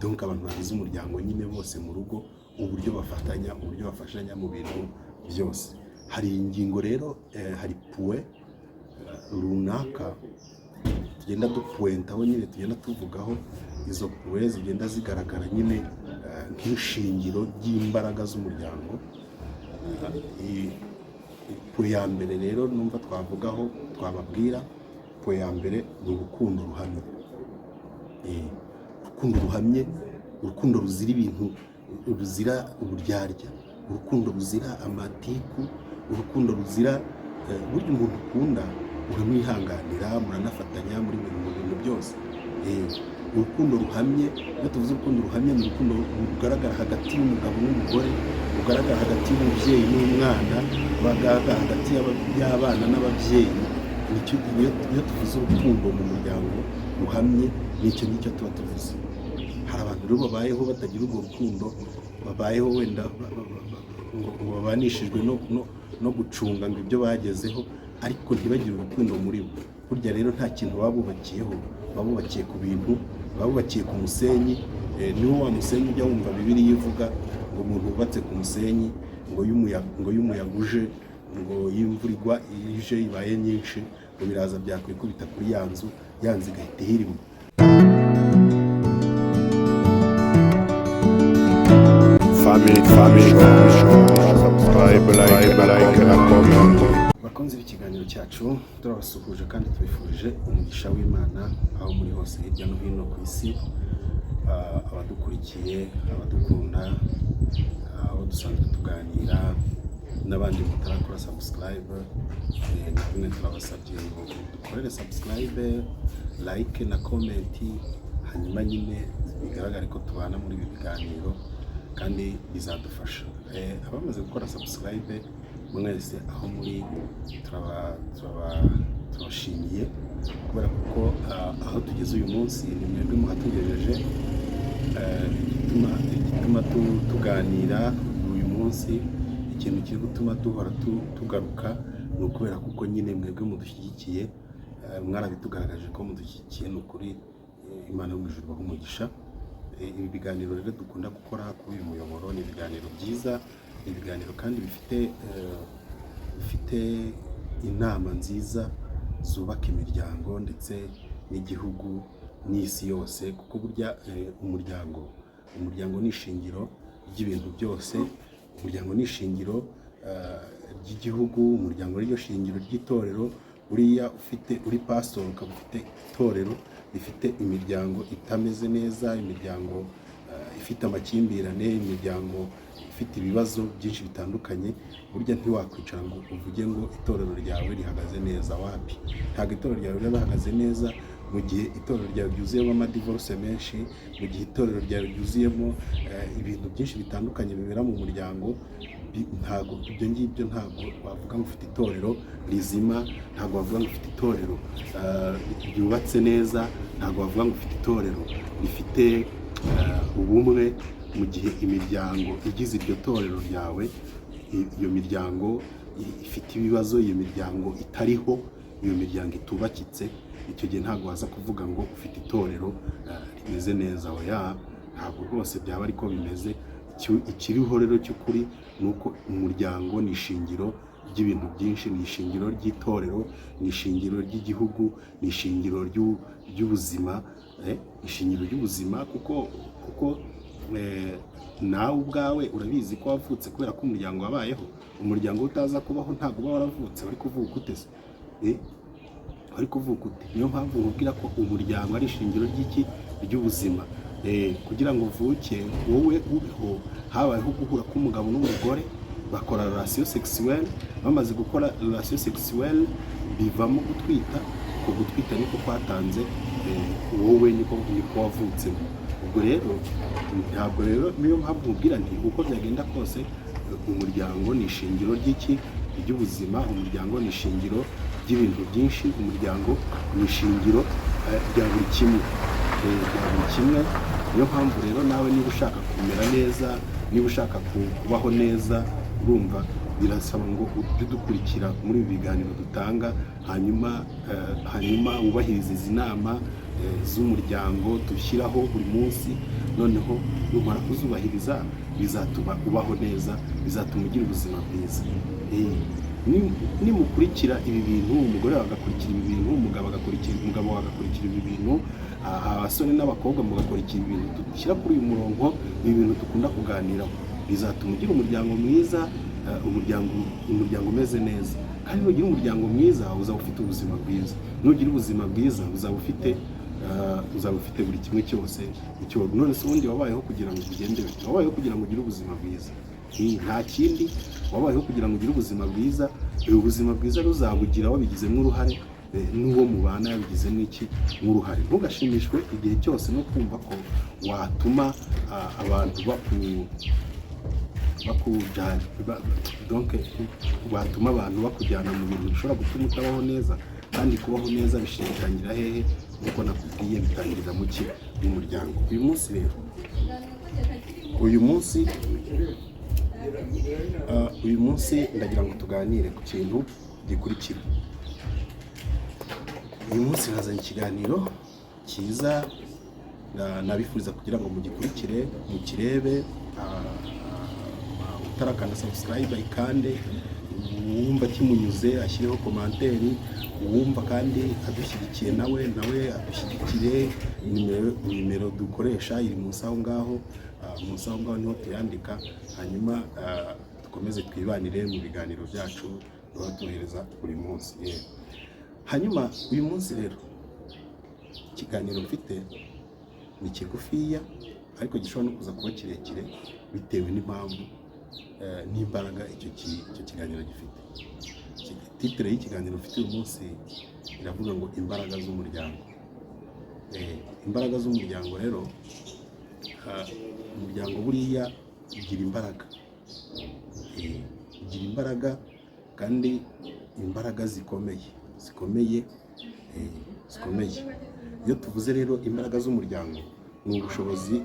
donc abantu bagize umuryango nyine bose mu rugo, uburyo bafashanya mu bintu byose. Hari ingingo rero, hari puwe runaka tugenda dupuentaho nyine, tugenda tuvugaho. Izo puwe zigenda zigaragara nyine nk'ishingiro ry'imbaraga z'umuryango. Puwe ya mbere rero numva twavugaho, twababwira, puwe ya mbere ni urukundo ruhamye. Urukundo ruhamye, urukundo ruzira ibintu, ruzira uburyarya, urukundo ruzira amatiku, urukundo ruzira burya umuntu ukunda uramwihanganira, muranafatanya muri bintu byose. Urukundo ruhamye, iyo tuvuze urukundo ruhamye, ni urukundo rugaragara hagati y'umugabo n'umugore, rugaragara hagati y'umubyeyi n'umwana, rugaragara hagati y'abana n'ababyeyi. Iyo tuvuze urukundo mu muryango ruhamye, nicyo tuba tuvuze. Hari abantu rero babayeho batagira urwo rukundo, babayeho wenda ngo babanishijwe no gucunga ngo ibyo bagezeho, ariko ntibagire urukundo muri bo. Burya rero nta kintu babubakiyeho, babubakiye ku bintu, babubakiye ku musenyi. Niwo wa musenyi ujya wumva Bibiliya ivuga ngo umuntu wubatse ku musenyi, ngo y'umuyaga uje, ngo y'imvura igwa ije ibaye nyinshi, ngo biraza byakwikubita kuri ya nzu igahita ihirima. Bakunzi b'ikiganiro cyacu, turabasuhuje kandi tubifurije umugisha w'Imana aho muri hose hirya no hino ku isi. Abadukurikiye, abadukunda, aho dusanzwe tuganira, n'abandi mutarakora subscribe, namwe turabasabye ngo dukorere subscribe, like na comment, hanyuma nyine bigaragare ko tubana muri ibi biganiro kandi bizadufasha. Abamaze gukora subscribe mwese aho muri, turabashimiye kubera kuko aho tugeze uyu munsi ni mwebwe muhatugejeje. Igituma tuganira uyu munsi, ikintu kiri gutuma duhora tugaruka, ni ukubera kuko nyine mwebwe mudushyigikiye, mwarabitugaragaje ko mudushyigikiye. Ni ukuri Imana yo mu ijuru ibahe umugisha. Ibi biganiro rero dukunda gukora kuri uyu muyoboro ni ibiganiro byiza, ni ibiganiro kandi bifite inama nziza zubaka imiryango ndetse n'igihugu n'isi yose, kuko burya umuryango ni ishingiro ry'ibintu byose. Umuryango ni ishingiro ry'igihugu, umuryango ni ryo shingiro ry'itorero. Buriya uri pastor ukaba ufite itorero rifite imiryango itameze neza, imiryango ifite amakimbirane, imiryango ifite ibibazo byinshi bitandukanye, burya ntiwakwicara ngo uvuge ngo itorero ryawe rihagaze neza. Wapi? Ntabwo itorero ryawe riba rihagaze neza mu gihe itorero ryawe ryuzuyemo amadivorce menshi, mu gihe itorero ryawe ryuzuyemo ibintu byinshi bitandukanye bibera mu muryango. Ntabwo ibyo ngibyo, ntabwo wavuga ngo ufite itorero rizima, ntabwo wavuga ngo ufite itorero ryubatse neza, ntabwo wavuga ngo ufite itorero rifite ubumwe. Mu gihe imiryango igize iryo torero ryawe, iyo miryango ifite ibibazo, iyo miryango itariho, iyo miryango itubakitse, icyo gihe ntabwo waza kuvuga ngo ufite itorero rimeze neza. Oya, ntabwo rwose byaba ariko bimeze. Ikiriho rero cy'ukuri ni uko umuryango ni ishingiro ry'ibintu byinshi, ni ishingiro ry'itorero, ni ishingiro ry'igihugu, ni ishingiro ry'ubuzima, ishingiro ry'ubuzima, kuko nawe ubwawe urabizi ko wavutse kubera ko umuryango wabayeho. Umuryango utaza kubaho ntabwo uba waravutse. Wari kuvuka ute se? Wari kuvuka ute? Niyo mpamvu nkubwira ko umuryango ari ishingiro ry'ubuzima. Kugira ngo uvuke wowe ubeho, habayeho guhura k'umugabo n'umugore, bakora relation sexuelle. Bamaze gukora relation sexuelle bivamo gutwita. Uko gutwita niko kwatanze wowe, niko wavutsemo. Ubwo rero ntabwo rero, niyo mpamvu nkubwira nti uko byagenda kose umuryango ni ishingiro ry'ubuzima, umuryango ni ishingiro ry'ibintu byinshi, umuryango ni ishingiro rya buri kimwe. Niyo mpamvu rero nawe niba ushaka kumera neza, niba ushaka kubaho neza, urumva birasaba ngo ujye udukurikira muri ibi biganiro dutanga, hanyuma wubahirize izi nama, z'umuryango dushyiraho buri munsi, noneho numara kuzubahiriza bizatuma ubaho neza, bizatuma ugira ubuzima bwiza. Nimukurikira ibi bintu, umugore agakurikira ibi bintu, umugabo agakurikira ibi bintu, abasore n'abakobwa mugakurikira ibi bintu dushyira kuri uyu murongo, ibi bintu dukunda kuganiraho, bizatuma ugira umuryango mwiza, umuryango umeze neza. Kandi nugira umuryango mwiza uzaba ufite ubuzima bwiza, nugira ubuzima bwiza uzaba ufite buri kimwe cyose icyo. None se ubundi wabayeho kugira ngo ugende bite? Wabayeho kugira ngo ugire ubuzima bwiza? Nta kindi, wabayeho kugira ngo ugire ubuzima bwiza. Ubuzima bwiza ruzabugira wabigizemo uruhare, n'uwo mubana yabigizemo uruhare. Ntugashimishwe igihe cyose no kumva ko watuma abantu watuma abantu bakujyana mu bintu bishobora gutuma utabaho neza. Kandi kubaho neza bishingirangira hehe? Nk'uko nakubwiye, bitangirira mu muryango. Uyu munsi ndagira ngo tuganire ku kintu gikurikira. Uyu munsi nazanye ikiganiro cyiza, nabifuriza kugira ngo mugikurikire, mukirebe. Utarakanda subscribe ayikande, uwumva kimunyuze ashyireho komanteri, uwumva kandi adushyigikiye nawe adushyigikire. Nimero dukoresha iri munsi aho ngaho, niho tuyandika. Hanyuma dukomeze twibanire mu biganiro byacu duha tuhereza buri munsi. Hanyuma uyu munsi rero ikiganiro mfite ni kigufiya, ariko gishobora no kuza kuba kirekire bitewe n'impamvu n'imbaraga icyo kiganiro gifite. Titire y'ikiganiro mfite uyu munsi iravuga ngo imbaraga z'umuryango. Imbaraga z'umuryango rero, umuryango buriya ugira imbaraga, kandi imbaraga zikomeye. Iyo tuvuze rero imbaraga z'umuryango, ni ubushobozi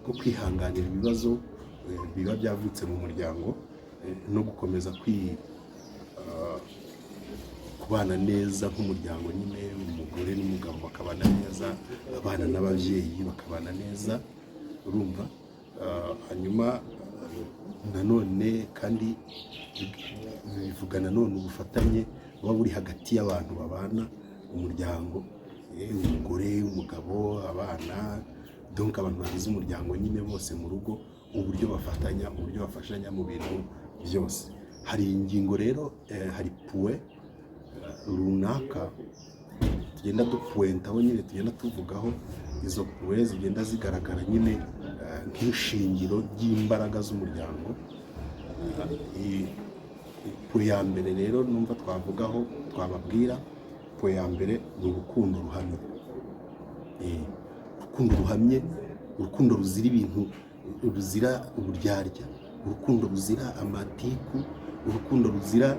bwo kwihanganira ibibazo biba byavutse mu muryango, no gukomeza kubana neza nk'umuryango. Nyine umugore n'umugabo bakabana neza, abana n'ababyeyi bakabana neza, urumva. Hanyuma nanone kandi bivuga nanone ubufatanye buba buri hagati y'abantu babana umuryango, umugore, umugabo, abana, donc abantu bagize umuryango nyine bose mu rugo, uburyo bafashanya mu bintu byose. Hari ingingo rero, hari puwe runaka tugenda dupuwentaho, nyine tugenda tuvugaho. Izo puwe zigenda zigaragara nyine nk'ishingiro ry'imbaraga z'umuryango. Puwe ya mbere rero numva twababwira, puwe ya mbere ni urukundo ruhamye. Urukundo ruhamye, urukundo ruzira ibintu, ruzira uburyarya, urukundo ruzira amatiku, urukundo ruzira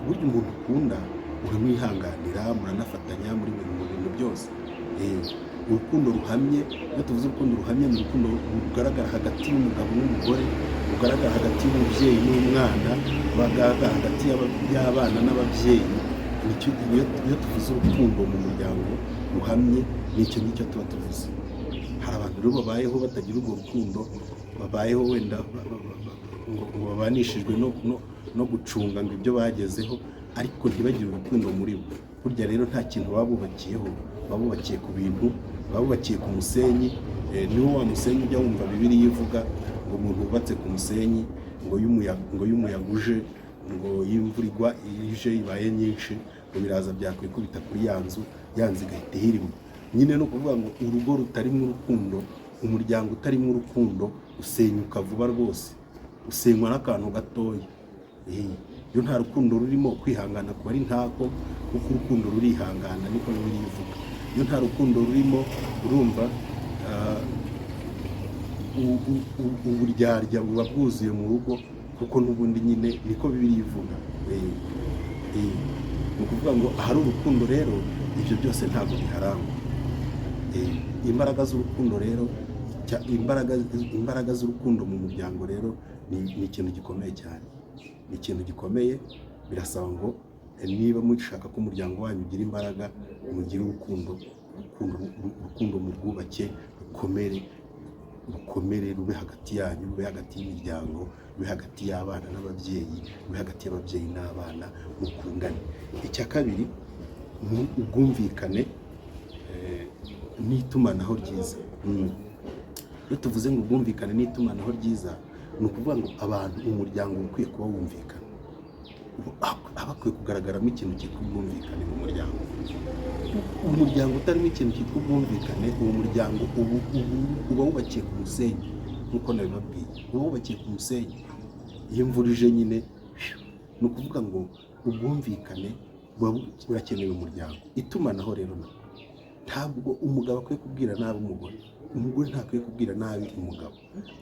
burya umuntu ukunda uramwihanganira, muranafatanya muri bintu byose. Urukundo ruhamye, iyo tuvuze urukundo ruhamye, ni urukundo rugaragara hagati y'umugabo n'umugore, rugaragara hagati y'umubyeyi n'umwana, rugaragara hagati y'abana n'ababyeyi. Iyo tuvuze urukundo mu muryango ruhamye, nicyo tuba tuvuze. Hari abantu rero babayeho batagira urwo rukundo, babayeho wenda ngo babanishijwe no gucunga ngo ibyo bagezeho, ariko ntibagire urukundo muri bo. Burya rero nta kintu babubakiyeho, babubakiye ku bintu, babubakiye ku musenyi. Niwo wa musenyi ujya wumva Bibiliya ivuga ngo umuntu wubatse ku musenyi, ngo y'umuyaga uje, ngo y'imvura ije ibaye nyinshi, ngo biraza byakwikubita kuri ya nzu igahita ihirima. Nyine no kuvuga ngo urugo rutarimo urukundo, umuryango utarimo urukundo usenyuka vuba rwose, usenywa n'akantu gatoya. Iyo nta rukundo rurimo, kwihangana kuba ari ntako, kuko urukundo rurihangana, niko Bibiliya ivuga. Iyo nta rukundo rurimo, urumva uburyarya buba bwuzuye mu rugo, kuko n'ubundi nyine niko Bibiliya ivuga. Ni ukuvuga ngo ahari urukundo rero ibyo byose ntabwo biharangwa. Imbaraga z'urukundo rero, imbaraga z'urukundo mu muryango rero ni ikintu gikomeye cyane. Ni ikintu gikomeye. Birasaba ngo niba mushaka ko umuryango wanyu ugira imbaraga, mugire urukundo urukundo mu rwubake rukomere rube hagati yanyu, rube hagati y'imiryango, rube hagati y'abana n'ababyeyi, rube hagati y'ababyeyi n'abana, mukundane. Icya kabiri ni ubwumvikane n'itumanaho ryiza. Iyo tuvuze ngo ubwumvikane n'itumanaho ryiza, ni ukuvuga ngo abantu, umuryango ukwiye kuba wumvikana, hakwiye kugaragaramo ikintu cyitwa ubwumvikane mu muryango. Umuryango utarimo ikintu cyitwa ubwumvikane, uwo muryango uba wubakiye ku musenyi, nk'uko nabibabwiye, uba wubakiye ku musenyi. Iyo imvura ije nyine, ni ukuvuga ngo ubwumvikane burakenewe mu muryango. Itumanaho rero ntabwo umugabo akwiye kubwira nabi umugore, umugore ntakwiye kubwira nabi umugabo,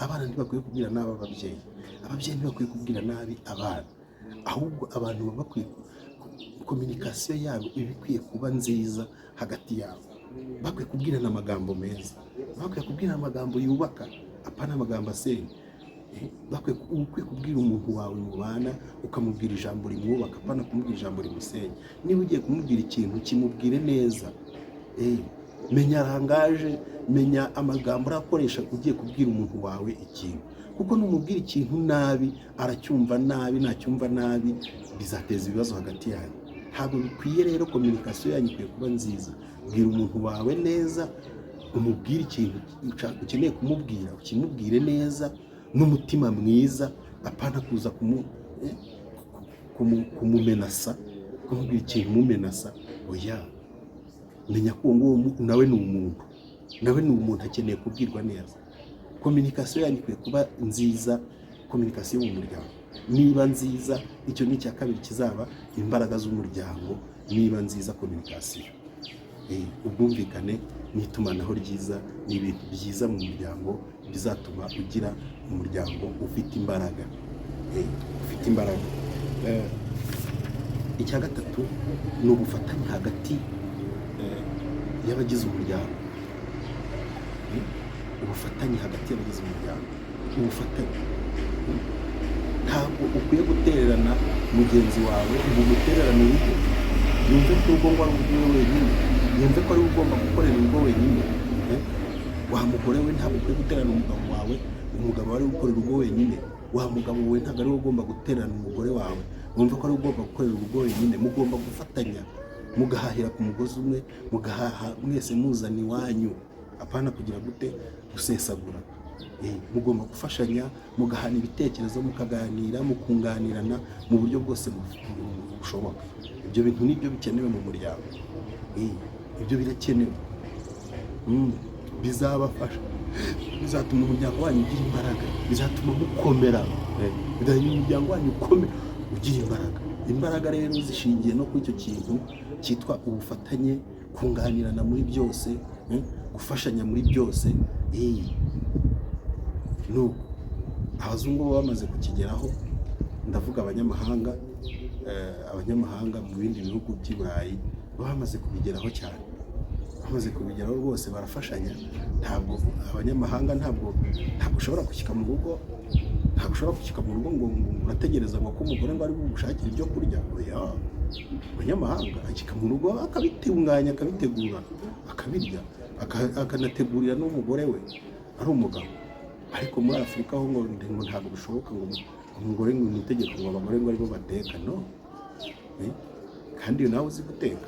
abana ntibakwiye kubwira nabi ababyeyi, ababyeyi ntibakwiye kubwira nabi abana. Ahubwo abantu baba bakwiye, kominikasiyo yabo iba ikwiye kuba nziza hagati yabo. Bakwiye kubwirana amagambo meza, bakwiye kubwirana amagambo yubaka, apana amagambo asenya. Bakwiye kubwira umuntu wawe mubana, ukamubwira ijambo rimwubaka, apana kumubwira ijambo rimusenya. Niba ugiye kumubwira ikintu, kimubwire neza. Menya rangaje, menya amagambo urakoresha ugiye kubwira umuntu wawe ikintu, kuko numubwira ikintu nabi aracyumva nabi, nacyumva nabi bizateza ibibazo hagati yanyu. Ntabwo bikwiye rero, kominikasiyo yanyu ikwiye kuba nziza. Bwira umuntu wawe neza, umubwire ikintu ukeneye kumubwira, ukimubwire neza n'umutima mwiza, apana kuza kumumenasa, kumubwira ikintu umumenasa. Oya, menya ko uwo nawe ni umuntu, nawe ni umuntu akeneye kubwirwa neza. Kominikasiyo yanyu ikwiye kuba nziza, kominikasiyo mu muryango niba nziza, icyo ni icya kabiri kizaba imbaraga z'umuryango. Niba nziza kominikasiyo, ubwumvikane n'itumanaho ryiza ni ibintu byiza mu muryango, bizatuma ugira umuryango ufite imbaraga, ufite imbaraga. Icya gatatu ni ubufatanye hagati y'abagize umuryango. Ubufatanye hagati y'abagize umuryango, ubufatanye. Ntabwo ukwiye gutererana mugenzi wawe ngo umutererane urugo, yumve ko urugo ngo ari urwe wenyine, yumve ko ari ugomba gukorera urugo wenyine. Wa mugore we ntabwo ukwiye gutererana umugabo wawe, umugabo ari gukorera urugo wenyine. Wa mugabo we ntabwo ari ugomba gutererana umugore wawe, wumve ko ari ugomba gukorera urugo wenyine. Mugomba gufatanya, mugahahira ku mugozi umwe, mugahaha mwese muzana iwanyu, apana kugira gute gusesagura. Mugomba gufashanya, mugahana ibitekerezo, mukaganira, mukunganirana mu buryo bwose bushoboka. Ibyo bintu nibyo bikenewe mu muryango, ibyo birakenewe. Bizabafasha, bizatuma umuryango wanyu ugira imbaraga, bizatuma mukomera, bizatuma umuryango wanyu ukomera, ugira imbaraga. Imbaraga rero zishingiye no kuri icyo kintu cyitwa ubufatanye, kunganirana muri byose, gufashanya muri byose. Nuko abazungu bo bamaze kukigeraho, ndavuga abanyamahanga, abanyamahanga mu bindi bihugu by'i Burayi bamaze kubigeraho cyane, bamaze kubigeraho rwose, barafashanya. Ntabwo abanyamahanga, ntabwo ushobora gushyika mu rugo, ntabwo ushobora gushyika mu rugo ngo urategereza ngo ko umugore ngo ari bugushakire ibyo kurya. Oya, abanyamahanga ashyika mu rugo akabitunganya, akabitegura, akabirya, akanategurira n'umugore we ari umugabo. Ariko muri Afurika ho ngo ntabwo bishoboka ngo umugore ngo nitegeko ngo abagore ngo aribo bateka. No, kandi nawe uzi guteka,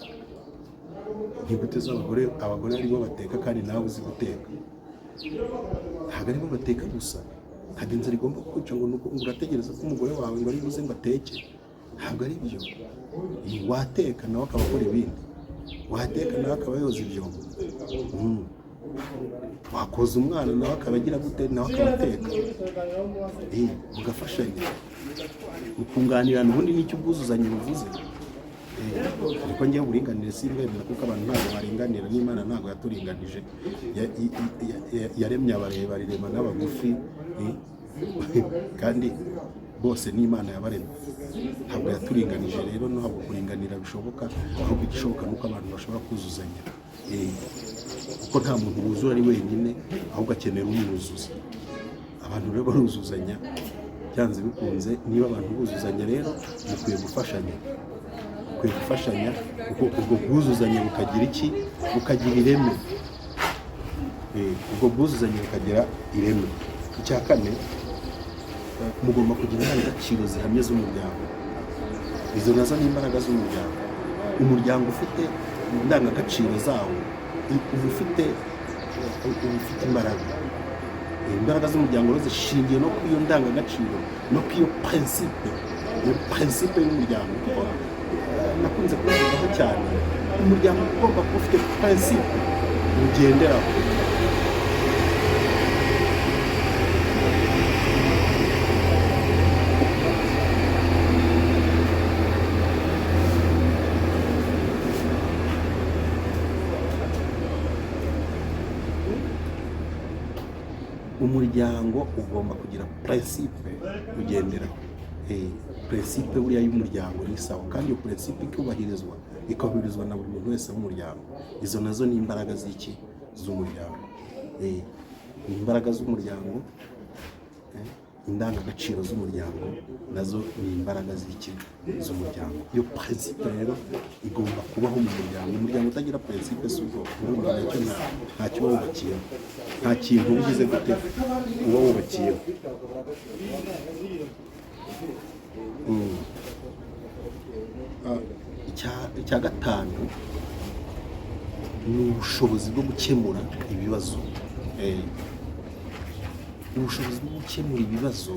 ntiguteze abagore aribo bateka kandi nawe uzi guteka. Ntabwo aribo bateka gusa, ntabwo inzara igomba kwica ngo urategereza ko umugore wawe ngo ari buze ngo ateke. Ntabwo ari byo. Wateka nawe akaba akora ibindi, wateka nawe akaba yoza ibyombo, wakoza umwana nawe akaba agira gute, nawe akabateka. Mugafashanya, mukunganirana. Ubundi nicyo ubwuzuzanye buvuze. Ariko njyewe uburinganire simbwemera, kuko abantu ntabwo baringanira, n'Imana ntabwo yaturinganije. Yaremye abarebare, irema n'abagufi, kandi bose n'Imana yabaremye. Ntabwo yaturinganije rero, ntabwo kuringanira bishoboka, ahubwo igishoboka nuko abantu bashobora kuzuzanya. Kuko nta muntu wuzura ari wenyine, ahubwo akenera umwuzuza. Abantu rero baruzuzanya byanze bikunze. Niba abantu buzuzanya rero, mukwiye gufashanya, mukwiye gufashanya kuko ubwo bwuzuzanye bukagira iki, bukagira ireme. Ubwo bwuzuzanye bukagira ireme. Icya kane, mugomba kugira indangagaciro zihamye z'umuryango. Izo nazo ni imbaraga z'umuryango. Umuryango ufite indangagaciro zawo uba ufite imbaraga. Imbaraga z'umuryango rero zishingiye no ku iyo ndangagaciro no ku iyo principe y'umuryango. Nakunze kubivugaho cyane, umuryango ugomba kuba ufite principe ugenderaho. Umuryango ugomba kugira principe ugenderaho. Principe buriya y'umuryango ni sawa, kandi iyo principe ikubahirizwa na buri muntu wese w'umuryango. Izo nazo ni imbaraga z'iki, z'umuryango. Imbaraga z'umuryango, indangagaciro z'umuryango nazo ni imbaraga z'iki, z'umuryango. Iyo principe rero igomba kubaho mu muryango. Umuryango utagira principe si ubwo ntacyo wubakiyeho, nta kintu ugize gute uba wubakiyeho. Icya gatanu ni ubushobozi bwo gukemura ibibazo. Ubushobozi bwo gukemura ibibazo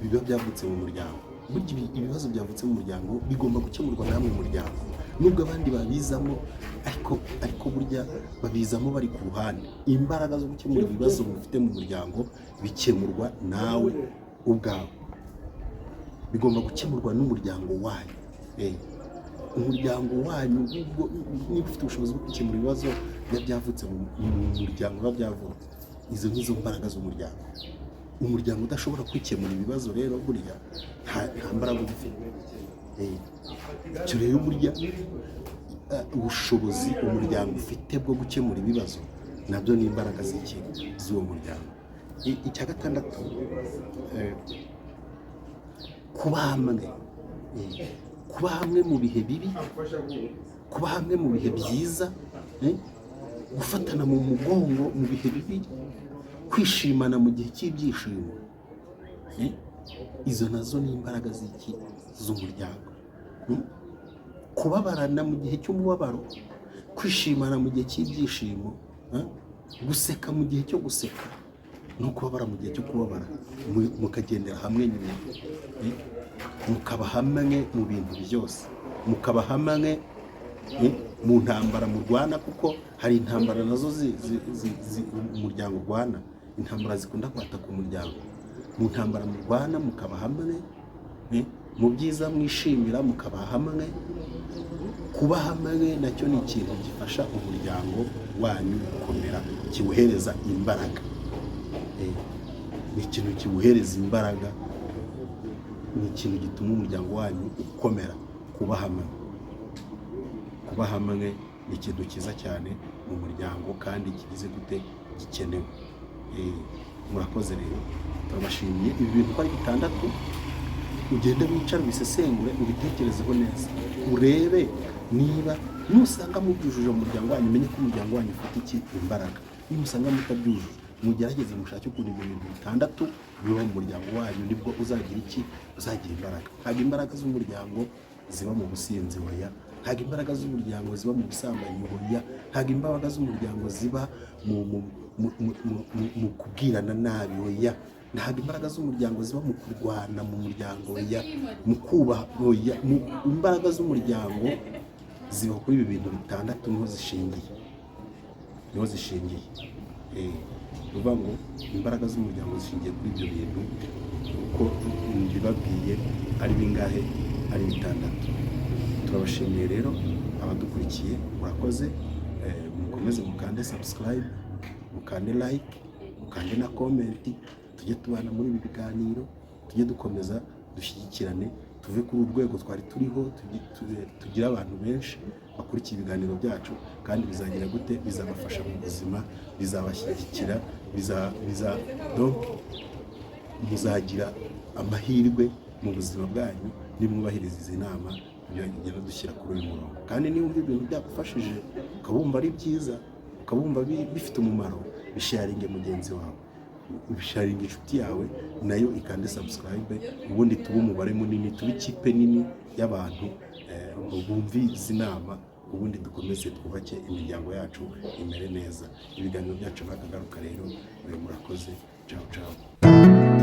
biba byavutse mu muryango. Burya ibibazo byavutse mu muryango bigomba gukemurwa namwe mu muryango, nubwo abandi babizamo, ariko burya babizamo bari ku ruhande. Imbaraga zo gukemura ibibazo mufite mu muryango bikemurwa nawe ubwawe, bigomba gukemurwa n'umuryango wanyu. Umuryango wanyu niba ufite ubushobozi bwo gukemura ibibazo biba byavutse mu muryango, biba byavutse. Izo nizo mbaraga z'umuryango. Umuryango udashobora kwikemura ibibazo rero burya nta mbaraga ufite. Icyo rero burya ubushobozi umuryango ufite bwo gukemura ibibazo nabyo ni imbaraga z'uwo muryango. Icya gatandatu, kuba hamwe mu bihe bibi, kuba hamwe mu bihe byiza, gufatana mu mugongo mu bihe bibi, kwishimana mu gihe cy'ibyishimo. Izo nazo ni imbaraga z'umuryango. Kubabarana mu gihe cy'umubabaro, kwishimana mu gihe cy'ibyishimo, guseka mu gihe cyo guseka, no kubabara mu gihe cyo kubabara, mukagendera hamwe nyine, mukaba hamwe mu bintu byose, mukaba hamwe mu ntambara murwana, kuko hari intambara nazo umuryango urwana, intambara zikunda kwataka umuryango. Mu ntambara murwana mukaba hamwe, mu byiza mwishimira mukaba hamwe. Kuba hamwe nacyo ni ikintu gifasha umuryango wanyu gukomera, kiwuhereza imbaraga. Ni ikintu kiwuhereza imbaraga, ni ikintu gituma umuryango wanyu ukomera. Kuba hamwe ni ikintu cyiza cyane mu muryango, kandi kigize gute, gikenewe. Murakoze rero, turabashimiye. Ibi bintu uko ari bitandatu, ugende wicara ubisesengure, ubitekerezeho neza, urebe niba nusanga mubyujuje mu muryango wanyu, umenye ko umuryango wanyu ufite iki, imbaraga. Niba usanga mutabyujuje, mugerageze mushake ukuntu ibyo bintu bitandatu biba mu muryango wanyu, nibwo uzagira iki, uzagira imbaraga. Ntabwo imbaraga z'umuryango ziba mu businzi, oya. Ntabwo imbaraga z'umuryango ziba mu busambanyi, oya. Ntabwo imbaraga z'umuryango ziba mu kubwirana nabi, oya. Ntabwo imbaraga z'umuryango ziba mu kurwana mu muryango, oya. Mu kubaha, oya. Imbaraga z'umuryango ziba kuri ibi bintu bitandatu, niho zishingiye. Uvuga ngo imbaraga z'umuryango zishingiye kuri ibyo bintu, uko mbibabwiye ari bingahe, ari bitandatu. Turabashimiye rero abadukurikiye, murakoze. Mukomeze mukande subscribe, mukande like, mukande na comment. Tujye tubana muri ibi biganiro, tujye dukomeza dushyigikirane, tuve kuri urwego twari turiho, tugira abantu benshi bakurikiye ibiganiro byacu, kandi bizagira gute, bizabafasha mu buzima, bizabashyigikira, donc muzagira amahirwe mu buzima bwanyu, nimwubahiriza izi nama tugenda dushyira kuri uyu murongo. Kandi niba wumva ibintu byagufashije ukabumva ari byiza, ukabumva bifite umumaro, bisharinge mugenzi wawe, bisharinge inshuti yawe nayo ikande subscribe, ubundi tube umubare munini, tube ikipe nini y'abantu bumva izi nama, ubundi dukomeze twubake imiryango yacu imere neza. Ibiganiro byacu nakagaruka rero, murakoze. Ciao ciao.